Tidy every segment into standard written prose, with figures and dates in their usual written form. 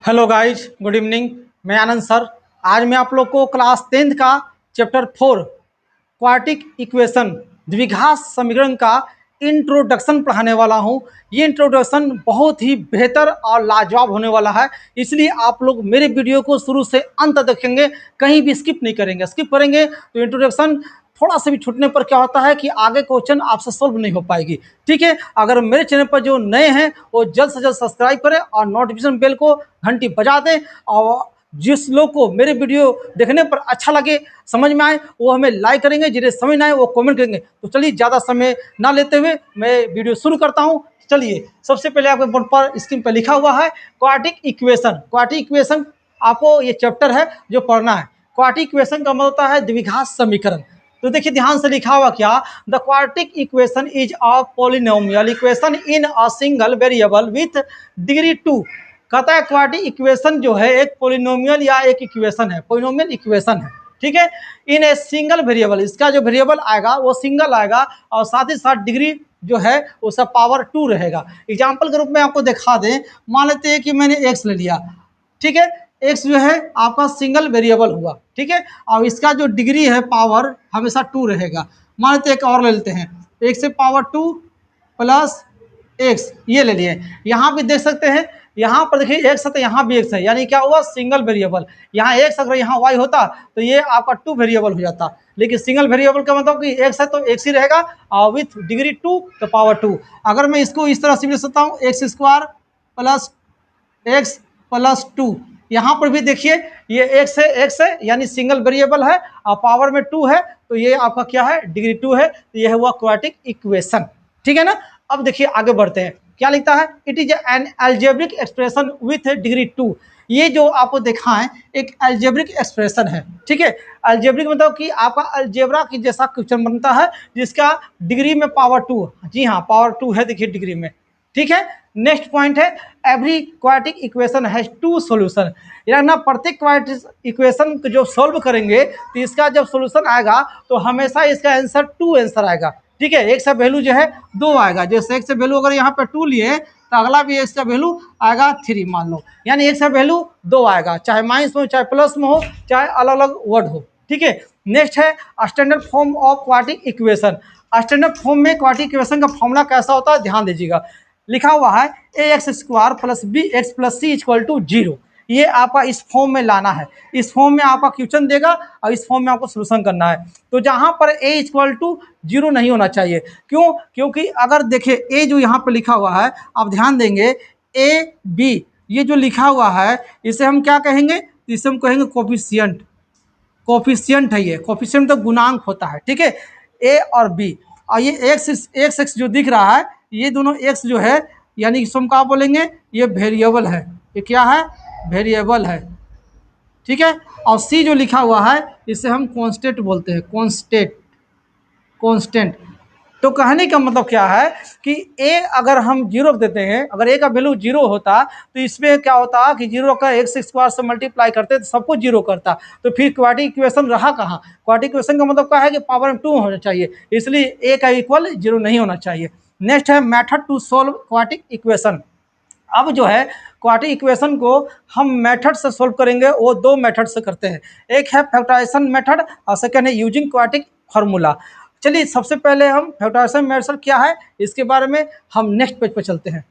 Hello guys, good evening. मैं आनंद sir. आज मैं आप लोग को क्लास 10th का चैप्टर 4 क्वाड्रेटिक इक्वेशन द्विघात समीकरण का इंट्रोडक्शन पढ़ाने वाला हूं। ये इंट्रोडक्शन बहुत ही बेहतर और लाजवाब होने वाला है, इसलिए आप लोग मेरे वीडियो को शुरू से अंत तक देखेंगे, कहीं भी स्किप नहीं करेंगे। स्किप करेंगे तो इंट्रोडक्शन थोड़ा सा भी छूटने पर क्या होता है कि आगे क्वेश्चन आपसे सोल्व नहीं हो पाएगी। ठीक है, अगर मेरे चैनल पर जो नए हैं वो जल्द से जल्द सब्सक्राइब करें और नोटिफिकेशन बेल को घंटी बजा दें। और जिस लोग को मेरे वीडियो देखने पर अच्छा लगे, समझ में आए, वो हमें लाइक करेंगे, जिन्हें समझ ना आए वो कमेंट करेंगे। तो चलिए ज़्यादा समय ना लेते हुए मैं वीडियो शुरू करता हूँ। चलिए, सबसे पहले आपके बोर्ड पर स्क्रीन पर लिखा हुआ है क्वाड्रेटिक इक्वेशन। क्वाड्रेटिक इक्वेशन आपको ये चैप्टर है जो पढ़ना है। क्वाड्रेटिक इक्वेशन का मतलब होता है द्विघात समीकरण। तो देखिए ध्यान से लिखा हुआ क्या, the quadratic equation is a polynomial equation in a single variable with degree 2। कहता है क्वाड्रेटिक इक्वेशन जो है एक पोलिनोमियल या एक इक्वेशन है, पोलिनोमियल इक्वेशन है। ठीक है, इन ए सिंगल वेरिएबल, इसका जो वेरिएबल आएगा वो सिंगल आएगा और साथ ही साथ डिग्री जो है उसका पावर 2 रहेगा। एग्जाम्पल के रूप में आपको दिखा दें, मान लेते हैं कि मैंने एक्स ले लिया। ठीक है, एक्स जो है आपका सिंगल वेरिएबल हुआ। ठीक है, और इसका जो डिग्री है पावर हमेशा 2 रहेगा। मान लेते हैं एक और ले लेते हैं, एक्स से पावर 2 प्लस एक्स, ये ले लिए। यहाँ भी देख सकते हैं, यहाँ पर देखिए एक्स है तो यहाँ भी एक्स है, यानी क्या हुआ, सिंगल वेरिएबल। यहाँ एक्स अगर यहाँ वाई होता तो ये आपका 2 वेरिएबल हो जाता, लेकिन सिंगल वेरिएबल का मतलब कि एक्स है तो एक्स ही रहेगा और विथ डिग्री 2 तो पावर 2। अगर मैं इसको इस तरह से लिख सकता हूँ, x square plus x plus 2। यहाँ पर भी देखिए ये एक्स है यानी सिंगल वेरिएबल है और पावर में 2 है, तो ये आपका क्या है, डिग्री 2 है। तो यह हुआ क्वाड्रेटिक इक्वेशन। ठीक है ना। अब देखिए आगे बढ़ते हैं, क्या लिखता है, it is an algebraic expression with degree 2। ये जो आपको देखा है एक अलजेब्रिक एक्सप्रेशन है। ठीक है, अलजेब्रिक मतलब कि आपका अलजेब्रा की जैसा क्वेश्चन बनता है जिसका डिग्री में पावर 2, जी हाँ पावर 2 है, देखिए डिग्री में। ठीक है, नेक्स्ट पॉइंट है every quadratic equation has 2 solution. यानी ना प्रत्येक क्वाड्रेटिक इक्वेशन को जो सॉल्व करेंगे तो इसका जब सॉल्यूशन आएगा तो हमेशा इसका आंसर 2 आंसर आएगा। ठीक है, एक सा वैल्यू जो है 2 आएगा, जैसे एक से वैल्यू अगर यहाँ पे 2 लिए तो अगला भी एक का वैल्यू आएगा 3 मान लो, यानी एक सा वैल्यू 2 आएगा, चाहे माइनस में हो चाहे प्लस में हो चाहे अलग अलग वर्ड हो। ठीक है, नेक्स्ट है standard form of quadratic equation. Standard form में क्वाड्रेटिक इक्वेशन का फॉर्मूला कैसा होता है, ध्यान दीजिएगा। लिखा हुआ है a x square plus b x plus c equal to 0। ये आपका इस फॉर्म में लाना है, इस फॉर्म में आपका क्वेश्चन देगा और इस फॉर्म में आपको सोल्यूशन करना है। तो जहां पर ए इक्वल टू 0 नहीं होना चाहिए, क्यों, क्योंकि अगर देखें ए जो यहाँ पर लिखा हुआ है, आप ध्यान देंगे ए बी ये जो लिखा हुआ है इसे हम क्या कहेंगे, इसे हम कहेंगे कोफिशिएंट। कोफिशिएंट है, ये कोफिशिएंट तो गुणांक होता है। ठीक है, ए और बी, और ये एक्स जो दिख रहा है ये दोनों एक्स जो है यानी इसको हम क्या बोलेंगे, ये वेरिएबल है, ये क्या है, वेरिएबल है। ठीक है, और सी जो लिखा हुआ है इसे हम कांस्टेंट बोलते हैं, कांस्टेंट, कांस्टेंट। तो कहने का मतलब क्या है कि ए अगर हम 0 देते हैं, अगर ए का वैल्यू 0 होता तो इसमें क्या होता कि 0 का एक्स स्क्वायर से मल्टीप्लाई करते तो सब कुछ 0 करता, तो फिर क्वाड्रेटिक इक्वेशन रहा कहाँ। क्वाड्रेटिक इक्वेशन का मतलब क्या है कि पावर में 2 होना चाहिए, इसलिए ए का इक्वल 0 नहीं होना चाहिए। नेक्स्ट है method to solve quadratic equation. अब जो है क्वाड्रेटिक इक्वेशन को हम मेथड से सोल्व करेंगे, वो 2 मेथड से करते हैं। एक है फैक्टराइजेशन मेथड और सेकंड है यूजिंग क्वाड्रेटिक फार्मूला। चलिए सबसे पहले हम फैक्टराइजेशन मेथड क्या है इसके बारे में हम नेक्स्ट पेज पर चलते हैं।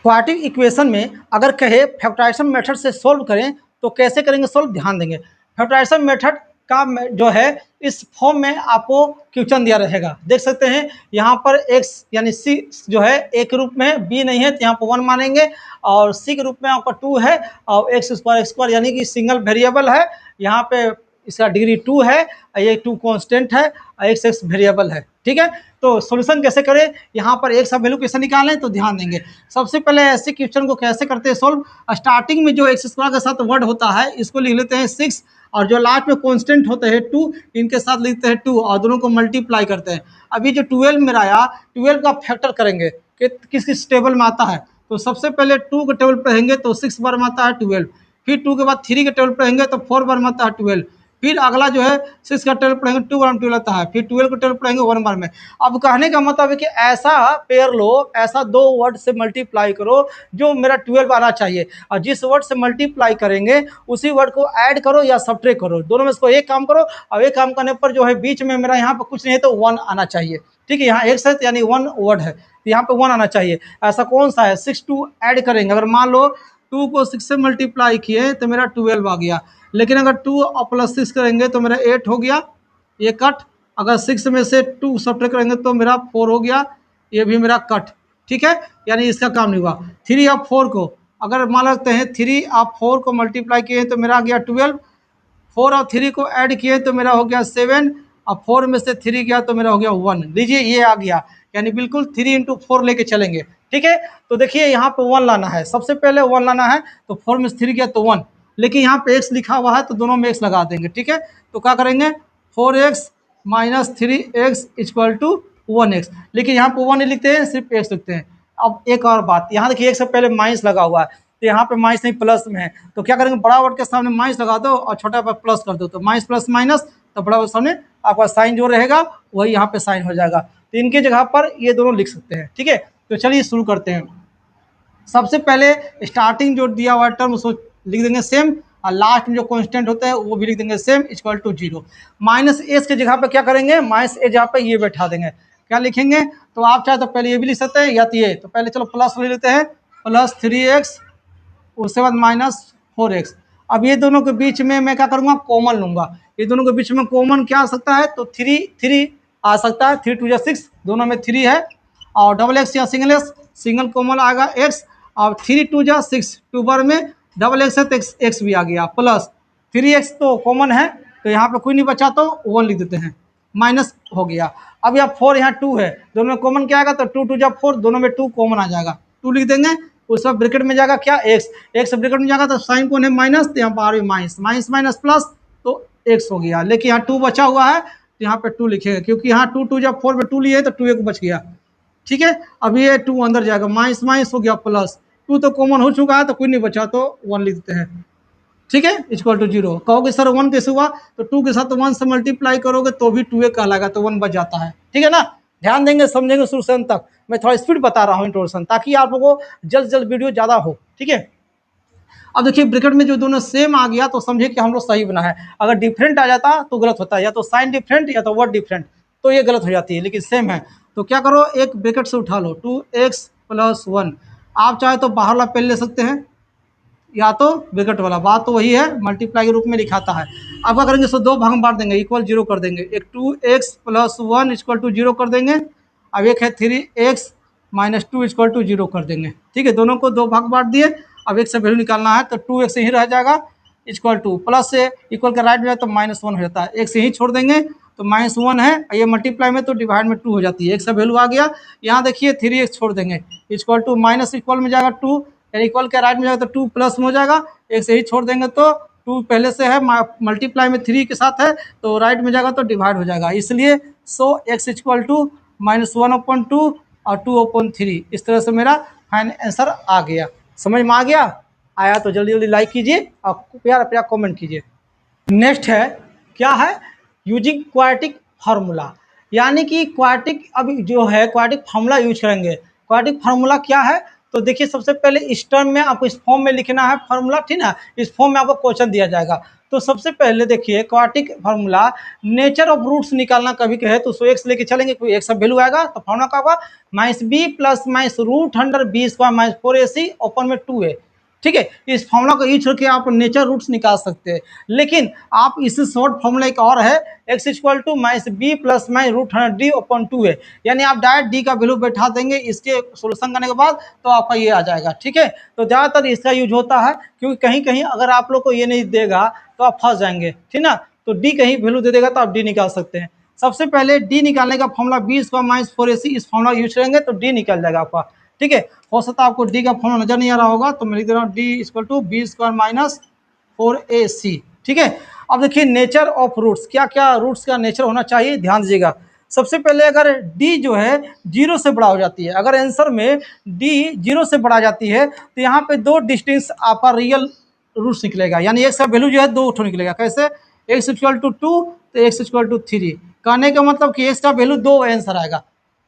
क्वाड्रेटिक इक्वेशन में अगर कहे फैक्टराइजेशन मेथड से सोल्व करें तो कैसे करेंगे सोल्व, ध्यान देंगे। फैक्टराइजेशन मेथड का जो है इस फॉर्म में आपको क्वेश्चन दिया रहेगा, देख सकते हैं यहाँ पर x यानी c जो है a के रूप में, b नहीं है तो यहाँ पर 1 मानेंगे, और c के रूप में आपका 2 है, और एक्स स्क्वायर यानी कि सिंगल वेरिएबल है, यहाँ पे इसका डिग्री 2 है, ये 2 कांस्टेंट है, एक्स वेरिएबल है। ठीक है, तो सॉल्यूशन कैसे करें, यहाँ पर एक सब वैल्यू कैसे निकालें, तो ध्यान देंगे। सबसे पहले ऐसे क्वेश्चन को कैसे करते हैं सोल्व, स्टार्टिंग में जो एक्स स्क्वायर के साथ वर्ड होता है इसको लिख लेते हैं 6, और जो लास्ट में कांस्टेंट होते हैं 2 इनके साथ लिखते हैं 2 और दोनों को मल्टीप्लाई करते हैं। अभी जो 12 मेरा आया, 12 का फैक्टर करेंगे कि किस किस टेबल में आता है, तो सबसे पहले 2 के टेबल पर रहेंगे तो 6 बार में आता है 12, फिर 2 के बाद 3 के टेबल पर रहेंगे तो 4 बार में आता है 12, फिर अगला जो है 6 का 12 पढ़ेंगे 2 बार में 12 आता है, फिर 12 को 12 पढ़ेंगे 1 बार में। अब कहने का मतलब है कि ऐसा पेयर लो, ऐसा दो वर्ड से मल्टीप्लाई करो जो मेरा 12 आना चाहिए, और जिस वर्ड से मल्टीप्लाई करेंगे उसी वर्ड को ऐड करो या सब्ट्रैक्ट करो, दोनों में इसको एक काम करो। अब एक काम करने पर जो है बीच में मेरा यहाँ पर कुछ नहीं है तो 1 आना चाहिए, ठीक है। यहाँ एक है यानी 1 वर्ड है, तो यहाँ पे 1 आना चाहिए। ऐसा कौन सा है, 6 2 ऐड करेंगे, अगर मान लो 2 को 6 से मल्टीप्लाई किए तो मेरा 12 आ गया, लेकिन अगर 2 और प्लस 6 करेंगे तो मेरा 8 हो गया, ये कट। अगर 6 में से 2 सब्ट्रैक्ट करेंगे तो मेरा 4 हो गया, ये भी मेरा कट, ठीक है। यानी इसका काम नहीं हुआ। 3 और 4 को अगर मान लेते हैं 3 और 4 को मल्टीप्लाई किए तो मेरा आ गया 12, 4 और 3 को ऐड किए तो मेरा हो गया 7, और 4 में से 3 गया तो मेरा हो गया 1। लीजिए ये आ गया, यानी बिल्कुल 3 इंटू 4 लेके चलेंगे, ठीक है। तो देखिए यहाँ पे 1 लाना है, सबसे पहले 1 लाना है, तो 4 में से 3 गया तो 1, लेकिन यहाँ पे x लिखा हुआ है तो दोनों में x लगा देंगे, ठीक है। तो क्या करेंगे, 4x minus 3x equal to 1x, लेकिन यहाँ पे 1 नहीं लिखते हैं, सिर्फ x लिखते हैं। अब एक और बात, यहाँ देखिए एक से पहले माइनस लगा हुआ है, तो यहाँ पे माइनस नहीं प्लस में है, तो क्या करेंगे, बड़ा वर्ड के सामने माइनस लगा दो और छोटा पर प्लस कर दो, तो माइनस प्लस माइनस, तो बड़ा वर्ड सामने आपका साइन जो रहेगा वही यहाँ पे साइन हो जाएगा। तो इनके जगह पर ये दोनों लिख सकते हैं, ठीक है। तो चलिए शुरू करते हैं। सबसे पहले स्टार्टिंग जो दिया हुआ टर्म उसको लिख देंगे सेम, और लास्ट में जो कांस्टेंट होता है वो भी लिख देंगे same equal to 0। Minus S के जगह पे क्या करेंगे, माइनस ए जगह पे ये बैठा देंगे, क्या लिखेंगे, तो आप चाहे तो पहले ये भी लिख सकते हैं या तो ये, तो पहले चलो प्लस ले लेते हैं, प्लस 3x, उसके बाद माइनस 4x। अब ये दोनों के बीच में मैं क्या करूँगा, कॉमन लूँगा, ये दोनों के बीच में कॉमन क्या आ सकता है, तो 3 आ सकता है, 3 2 6, दोनों में 3 है, और डबल एक्स या सिंगल एक्स, सिंगल कॉमन आएगा एक्स, और 3 2 6, 2 बार में डबल एक्स है तो एक्स भी आ गया, प्लस 3x तो कॉमन है, तो यहाँ पे कोई नहीं बचा तो 1 लिख देते हैं, माइनस हो गया। अब यहाँ 4 यहाँ 2 है, दोनों में कॉमन क्या आएगा, तो 2 2 4, दोनों में 2 कॉमन आ जाएगा, 2 लिख देंगे। उस पर ब्रैकेट में जाएगा क्या, एक्स ब्रैकेट में जाएगा तो साइन कौन है, माइनस, तो यहाँ पर माइनस माइनस माइनस प्लस, तो एक्स हो गया। लेकिन यहाँ 2 बचा हुआ है तो यहाँ पे 2 लिखेंगे, क्योंकि यहाँ 2 2 4 में 2 लिए तो 2 एक बच गया, ठीक है। अब ये 2 अंदर जाएगा, माइनस माइनस हो गया प्लस, 2 तो कॉमन हो चुका है तो कोई नहीं बचा तो 1 लिख देते हैं, ठीक है, इक्वल टू 0। कहोगे सर 1 कैसे हुआ, तो 2 के साथ 1 से मल्टीप्लाई करोगे तो भी 2 कहलाएगा, तो 1 बच जाता है, ठीक है ना। ध्यान देंगे, समझेंगे शुरू से अंत तक। मैं थोड़ा स्पीड बता रहा हूँ इंट्रोडक्शन, ताकि आप लोगों को जल्द जल्द वीडियो ज़्यादा हो, ठीक है। अब देखिए ब्रैकेट में जो दोनों सेम आ गया तो समझिए कि हम लोग सही बना है, अगर डिफरेंट आ जाता तो गलत होता है, या तो साइन डिफरेंट या तो वर्ड डिफरेंट, तो ये गलत हो जाती है, लेकिन सेम है। तो क्या करो, एक ब्रैकेट से उठा लो, 2x + 1, आप चाहे तो बाहर वाला पेन ले सकते हैं या तो ब्रैकेट वाला, बात तो वही है, मल्टीप्लाई के रूप में लिखाता है। अब क्या करेंगे, इसको 2 भाग में बांट देंगे, इक्वल 0 कर देंगे, एक 2x + 1 इक्वल टू 0 कर देंगे, अब एक है 3x - 2 इक्वल टू 0 कर देंगे, ठीक है। दोनों को 2 भाग बांट दिए, अब एक से वैल्यू निकालना है तो 2x ही रह जाएगा, इक्वल टू प्लस से इक्वल का राइट में जाए तो -1 हो जाता है, एक से ही छोड़ देंगे तो -1 है, ये मल्टीप्लाई में तो डिवाइड में 2 हो जाती है, एक से वैल्यू आ गया। यहाँ देखिए 3x छोड़ देंगे, इक्वल टू माइनस इक्वल में जाएगा 2, यानी इक्वल के राइट में जाएगा तो 2 प्लस में हो जाएगा, एक से ही छोड़ देंगे तो 2 पहले से है, मल्टीप्लाई में 3 के साथ है तो राइट में जाएगा तो डिवाइड हो जाएगा, इसलिए सो x इक्वल टू -1/2 और 2/3, इस तरह से मेरा फाइनल आंसर आ गया। समझ में आ गया, आया तो जल्दी जल्दी लाइक कीजिए और प्यारा प्यारा कमेंट कीजिए। नेक्स्ट है, क्या है, यूजिंग क्वाड्रेटिक फार्मूला, यानी कि क्वाड्रेटिक, अब जो है क्वाड्रेटिक फार्मूला यूज करेंगे। क्वाड्रेटिक फार्मूला क्या है, तो देखिए सबसे पहले इस टर्म में आपको इस फॉर्म में लिखना है फार्मूला, ठीक ना, इस फॉर्म में आपको क्वेश्चन दिया जाएगा। तो सबसे पहले देखिए quadratic formula, nature of roots निकालना कभी कहे तो उसको एक्स लेके चलेंगे, कोई एक्स वैल्यू आएगा तो फार्मूला का होगा -b + -√100b² - 4ac ओपन में 2a, ठीक है। इस फार्मूला को यूज करके आप नेचर रूट्स निकाल सकते हैं, लेकिन आप इससे शॉर्ट फार्मूला एक और है, x equal to -b + -√100d/2a, यानी आप डायरेक्ट d का वैल्यू बैठा देंगे इसके सोल्यूशन करने के बाद तो आपका ये आ जाएगा, ठीक है। तो ज़्यादातर इसका यूज होता है, क्योंकि कहीं कहीं अगर आप लोग को ये नहीं देगा तो आप फंस जाएंगे, ठीक ना, तो d कहीं वैल्यू दे देगा तो आप d निकाल सकते हैं। सबसे पहले d निकालने का फॉर्मूला b² - 4ac, इस फॉर्मूला यूज करेंगे तो d निकल जाएगा आपका, ठीक है। हो सकता है आपको डी का फॉर्मूला नजर नहीं आ रहा होगा, तो मैं लिख दे रहा हूँ d equal to b² - 4ac, ठीक है। अब देखिए नेचर ऑफ रूट्स, क्या क्या रूट्स का नेचर होना चाहिए, ध्यान दीजिएगा। सबसे पहले अगर d जो है 0 से बड़ा हो जाती है, अगर आंसर में d 0 से बढ़ा जाती है तो यहाँ पे 2 डिस्टेंस आपका रियल रूट्स निकलेगा, यानी एक का वैल्यू जो है 2 निकलेगा। कैसे, x इक्वल टू 2 तो x इक्वल टू 3। कहने का मतलब कि x का वैल्यू 2 आंसर आएगा,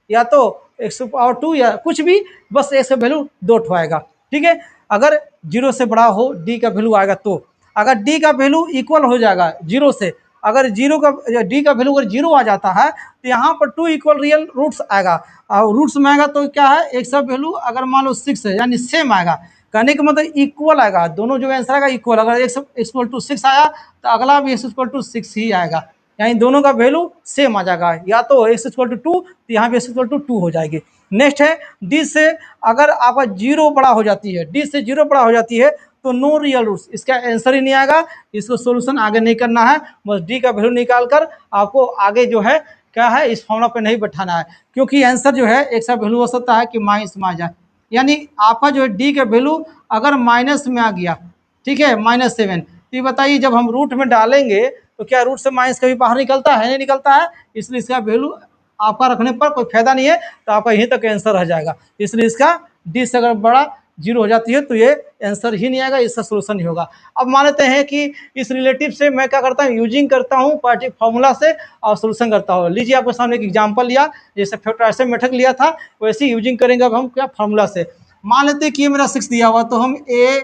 या तो x पावर 2 या कुछ भी, बस x का वैल्यू 2 ठो आएगा। ठीक है, अगर 0 से बड़ा हो d का वैल्यू आएगा तो, अगर d का वैल्यू इक्वल हो जाएगा 0 से, अगर जीरो का d का वैल्यू अगर 0 आ जाता है तो यहाँ पर 2 इक्वल रियल रूट्स आएगा, और रूट्स में आएगा तो क्या है, x का वैल्यू अगर मान लो 6 है यानी सेम आएगा। कहने का मतलब इक्वल आएगा, दोनों जो आंसर आएगा इक्वल। अगर x इक्वल टू 6 आया तो अगला भी x इक्वल टू 6 ही आएगा, यानी दोनों का वैल्यू सेम आ जाएगा, या तो x इक्वल टू 2 तो यहाँ भी x इक्वल टू 2 हो जाएगी। नेक्स्ट है d से अगर आपका 0 बड़ा हो जाती है, d से 0 बड़ा हो जाती है तो नो रियल रूट्स, इसका आंसर ही नहीं आएगा, इसको सोल्यूशन आगे नहीं करना है, बस d का वैल्यू निकाल कर आपको आगे जो है क्या है इस फॉर्मूला पे नहीं बैठाना है, क्योंकि आंसर जो है x का वैल्यू हो सकता है कि माइनस में आ जाए, यानी आपका जो है d का वैल्यू अगर माइनस में आ गया, ठीक है -7, तो ये बताइए जब हम रूट में डालेंगे तो क्या रूट से माइनस कभी बाहर निकलता है, नहीं निकलता है, इसलिए इसका वैल्यू आपका रखने पर कोई फायदा नहीं है, तो आपका यहीं तक आंसर रह जाएगा, इसलिए इसका d से अगर बड़ा 0 हो जाती है तो ये आंसर ही नहीं आएगा, इसका सोल्यूशन नहीं होगा। अब मान लेते हैं कि इस रिलेटिव से मैं क्या करता हूँ, यूजिंग करता हूँ क्वाड्रेटिक फार्मूला से और सोल्यूशन करता हूँ। लीजिए आपके सामने एक एग्जांपल लिया, जैसे फैक्टराइजेशन मेथड लिया था वैसे यूजिंग करेंगे अब हम क्या फार्मूला से। मान लेते हैं कि ये मेरा 6 दिया हुआ, तो हम ए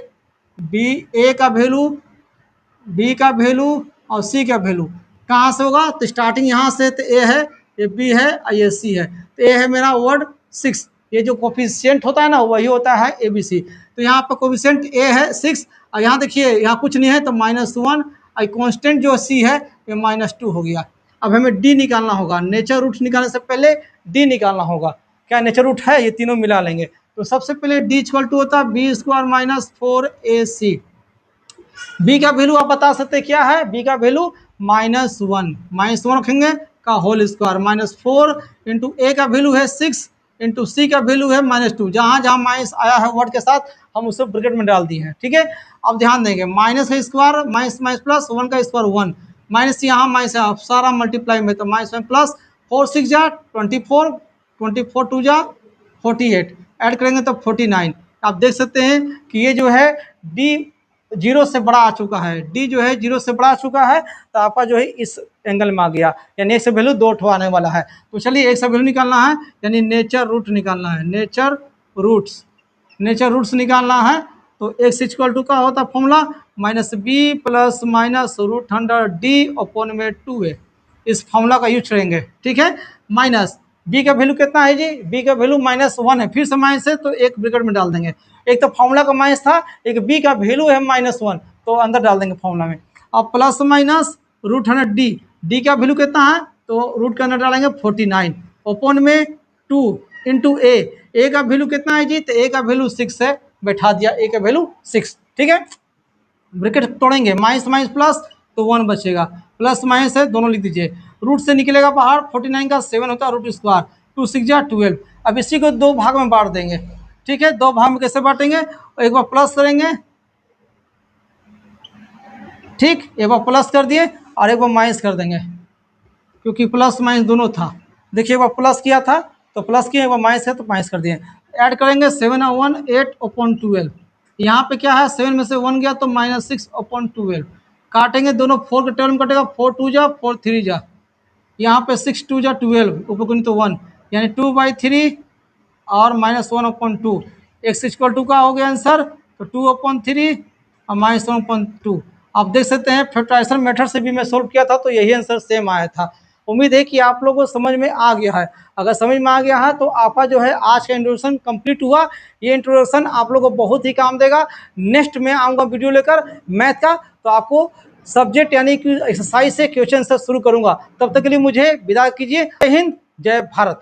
का वैल्यू, बी का वैल्यू और सी का वैल्यू कहाँ से होगा, तो स्टार्टिंग यहाँ से, तो ए है, ये बी है और ये सी है, तो ए है मेरा वर्ड 6, ये जो कोफिशिएंट होता है ना वही होता है ए बी सी, तो यहाँ पर कोफिशिएंट ए है 6 और यहाँ देखिए यहाँ कुछ नहीं है तो -1 और कॉन्स्टेंट जो सी है ये -2 हो गया। अब हमें डी निकालना होगा, नेचर रूट निकालने से पहले डी निकालना होगा। क्या नेचर रूट है, ये तीनों मिला लेंगे, तो सबसे पहले डी इक्वल टू होता है b² - 4ac। बी का वैल्यू आप बता सकते क्या है, बी का वैल्यू -1 रखेंगे का होल स्क्वायर -4 इंटू ए का वैल्यू है 6 इंटू सी का वैल्यू है -2, जहाँ जहाँ माइनस आया है वर्ड के साथ हम उसे ब्रैकेट में डाल दिए हैं। ठीक है, अब ध्यान देंगे माइनस का स्क्वायर माइनस माइनस प्लस 1 का स्क्वायर 1 माइनस यहाँ माइनस सारा मल्टीप्लाई में, तो -1 प्लस 4 6 जा 24 24 2 जा 48 ऐड करेंगे तो 49। आप देख सकते हैं कि ये जो है डी 0 से बड़ा आ चुका है, डी जो है 0 से बड़ा आ चुका है, तो आपका जो है इस एंगल में आ गया, यानी एक से वैल्यू 2 ठो आने वाला है। तो चलिए एक से वैल्यू निकालना है, यानी नेचर रूट निकालना है, नेचर रूट्स निकालना है। तो x इक्वल टू का होता है फॉर्मूला -b प्लस -√100d/2a, इस फॉर्मूला का यूज करेंगे। ठीक है, माइनस b का वैल्यू कितना है जी, b का वैल्यू -1 है, फिर से माइनस है तो एक ब्रैकेट में डाल देंगे, एक तो फॉर्मूला का माइनस था, एक b का वैल्यू है -1 तो अंदर डाल देंगे फॉर्मूला में। अब प्लस माइनस √100d, d का वैल्यू कितना है तो रूट के अंदर डालेंगे 49 ओपन में 2 इंटू ए का वैल्यू कितना है जी, तो ए का वैल्यू 6 है, बैठा दिया ए का वैल्यू 6। ठीक है, ब्रैकेट तोड़ेंगे माइनस माइनस प्लस तो 1 बचेगा, प्लस माइनस है दोनों लिख दीजिए, रूट से निकलेगा बाहर 49 का 7 होता है रूट स्क्वायर 2 6 जा 12। अब इसी को 2 भाग में बांट देंगे। ठीक है, 2 भाग में कैसे बांटेंगे, एक बार प्लस करेंगे, ठीक, एक बार प्लस कर दिए और एक बार माइनस कर देंगे, क्योंकि प्लस माइनस दोनों था। देखिए एक बार प्लस किया था तो प्लस किए, एक बार माइनस है तो माइनस कर दिए। ऐड करेंगे 7 और 1 8/12, यहाँ पे क्या है 7 में से 1 गया तो -6/12, काटेंगे दोनों 4 के टर्म कटेगा 4 2 जा 4 3 जा, यहाँ पे 6 2 जा 12 ऊपर गुनी तो 1, यानी 2/3 और -1/2, x इक्वल टू का हो गया आंसर, तो 2/3 और -1/2। आप देख सकते हैं फैक्टराइजेशन मेथड से भी मैं सोल्व किया था तो यही आंसर सेम आया था। उम्मीद है कि आप लोगों को समझ में आ गया है, अगर समझ में आ गया है तो आपका जो है आज का इंट्रोडक्शन कंप्लीट हुआ। ये इंट्रोडक्शन आप लोगों को बहुत ही काम देगा। नेक्स्ट में आऊँगा वीडियो लेकर मैथ का, तो आपको सब्जेक्ट यानी कि एक्सरसाइज से क्वेश्चन से शुरू करूँगा। तब तक के लिए मुझे विदा कीजिए। जय हिंद, जय भारत।